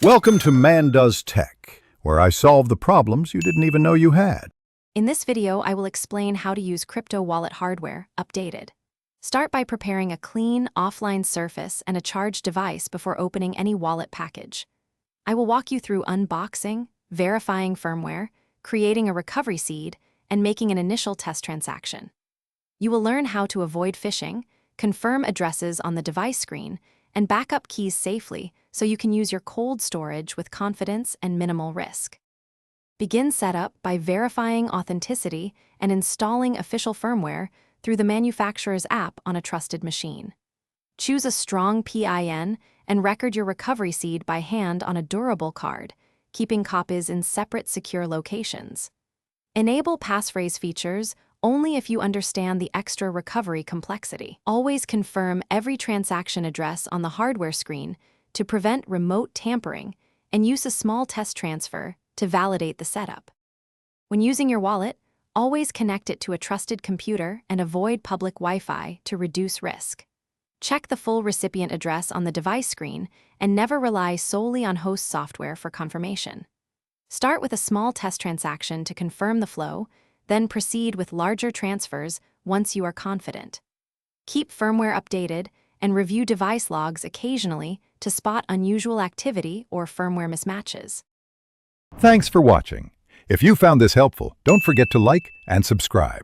Welcome to Man Does Tech, where I solve the problems you didn't even know you had. In this video, I will explain how to use crypto wallet hardware, updated. Start by preparing a clean, offline surface and a charged device before opening any wallet package. I will walk you through unboxing, verifying firmware, creating a recovery seed, and making an initial test transaction. You will learn how to avoid phishing, confirm addresses on the device screen, and back up keys safely so you can use your cold storage with confidence and minimal risk. Begin setup by verifying authenticity and installing official firmware through the manufacturer's app on a trusted machine. Choose a strong PIN and record your recovery seed by hand on a durable card, keeping copies in separate secure locations. Enable passphrase features only if you understand the extra recovery complexity. Always confirm every transaction address on the hardware screen to prevent remote tampering, and use a small test transfer to validate the setup. When using your wallet, always connect it to a trusted computer and avoid public Wi-Fi to reduce risk. Check the full recipient address on the device screen and never rely solely on host software for confirmation. Start with a small test transaction to confirm the flow, then proceed with larger transfers once you are confident. Keep firmware updated and review device logs occasionally to spot unusual activity or firmware mismatches. Thanks for watching. If you found this helpful, don't forget to like and subscribe.